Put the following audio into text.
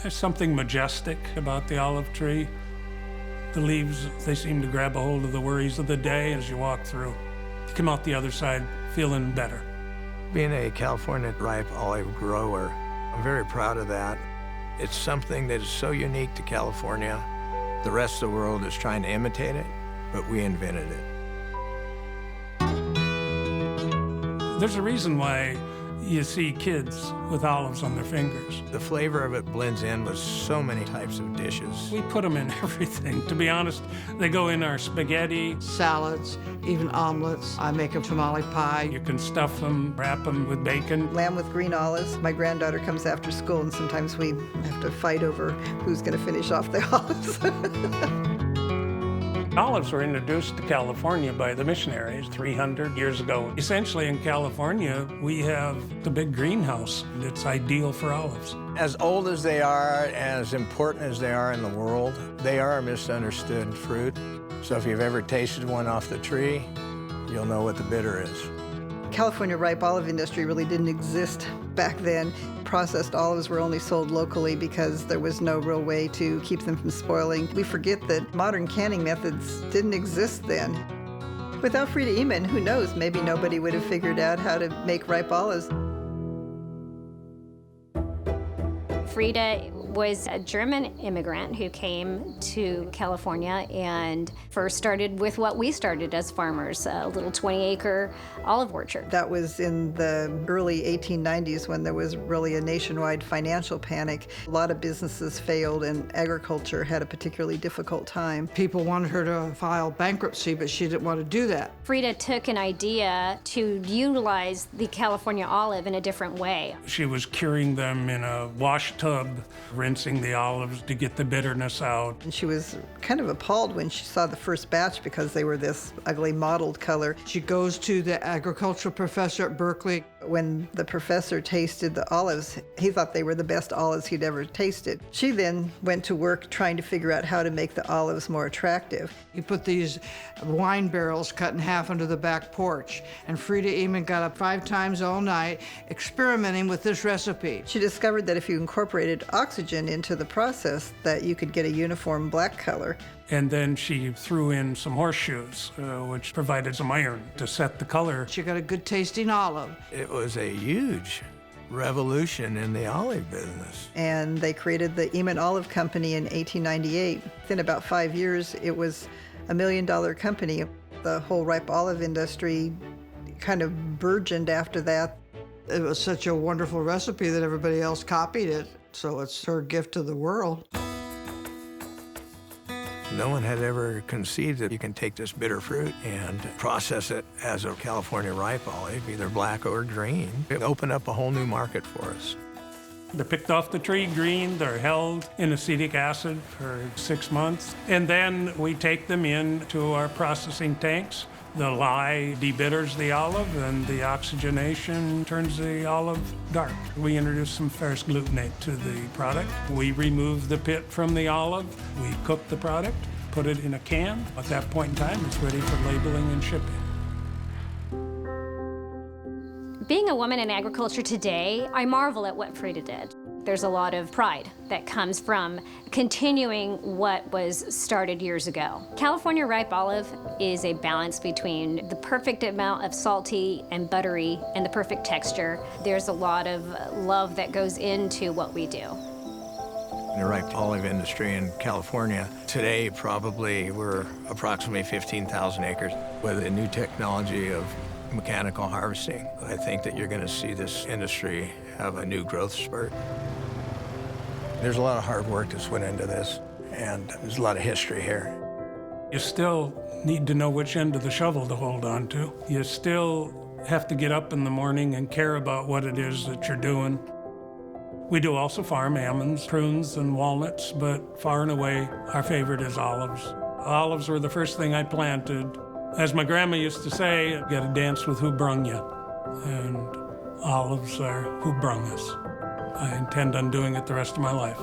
There's something majestic about the olive tree. The leaves, they seem to grab a hold of the worries of the day as you walk through. You come out the other side feeling better. Being a California ripe olive grower, I'm very proud of that. It's something that is so unique to California. The rest of the world is trying to imitate it, but we invented it. There's a reason why you see kids with olives on their fingers. The flavor of it blends in with so many types of dishes. We put them in everything. To be honest, they go in our spaghetti. Salads, even omelets. I make a tamale pie. You can stuff them, wrap them with bacon. Lamb with green olives. My granddaughter comes after school, and sometimes we have to fight over who's going to finish off the olives. Olives were introduced to California by the missionaries 300 years ago. Essentially, in California, we have the big greenhouse. It's ideal for olives. As old as they are, as important as they are in the world, they are a misunderstood fruit. So if you've ever tasted one off the tree, you'll know what the bitter is. California ripe olive industry really didn't exist back then. Processed olives were only sold locally because there was no real way to keep them from spoiling. We forget that modern canning methods didn't exist then. Without Freda Ehmann, who knows, maybe nobody would have figured out how to make ripe olives. Freda was a German immigrant who came to California and first started with what we started as farmers, a little 20-acre olive orchard. That was in the early 1890s when there was really a nationwide financial panic. A lot of businesses failed and agriculture had a particularly difficult time. People wanted her to file bankruptcy, but she didn't want to do that. Freda took an idea to utilize the California olive in a different way. She was curing them in a wash tub, rinsing the olives to get the bitterness out. And she was kind of appalled when she saw the first batch because they were this ugly mottled color. She goes to the agricultural professor at Berkeley. When the professor tasted the olives, he thought they were the best olives he'd ever tasted. She then went to work trying to figure out how to make the olives more attractive. He put these wine barrels cut in half under the back porch, and Freda Ehmann got up 5 times all night experimenting with this recipe. She discovered that if you incorporated oxygen into the process, that you could get a uniform black color. And then she threw in some horseshoes, which provided some iron to set the color. She got a good tasting olive. It was a huge revolution in the olive business. And they created the Ehmann Olive Company in 1898. Within about 5 years, it was a $1 million company. The whole ripe olive industry kind of burgeoned after that. It was such a wonderful recipe that everybody else copied it, so it's her gift to the world. No one had ever conceived that you can take this bitter fruit and process it as a California ripe olive, either black or green. It opened up a whole new market for us. They're picked off the tree green, they're held in acetic acid for 6 months, and then we take them into our processing tanks. The lye debitters the olive, and the oxygenation turns the olive dark. We introduce some ferrous glutamate to the product. We remove the pit from the olive. We cook the product, put it in a can. At that point in time, it's ready for labeling and shipping. Being a woman in agriculture today, I marvel at what Freda did. There's a lot of pride that comes from continuing what was started years ago. California ripe olive is a balance between the perfect amount of salty and buttery and the perfect texture. There's a lot of love that goes into what we do. In the ripe olive industry in California, today probably we're approximately 15,000 acres. With the new technology of mechanical harvesting, I think that you're going to see this industry have a new growth spurt. There's a lot of hard work that's went into this, and there's a lot of history here. You still need to know which end of the shovel to hold on to. You still have to get up in the morning and care about what it is that you're doing. We do also farm almonds, prunes, and walnuts, but far and away, our favorite is olives. Olives were the first thing I planted. As my grandma used to say, you gotta dance with who brung you. And olives are who brung us. I intend on doing it the rest of my life.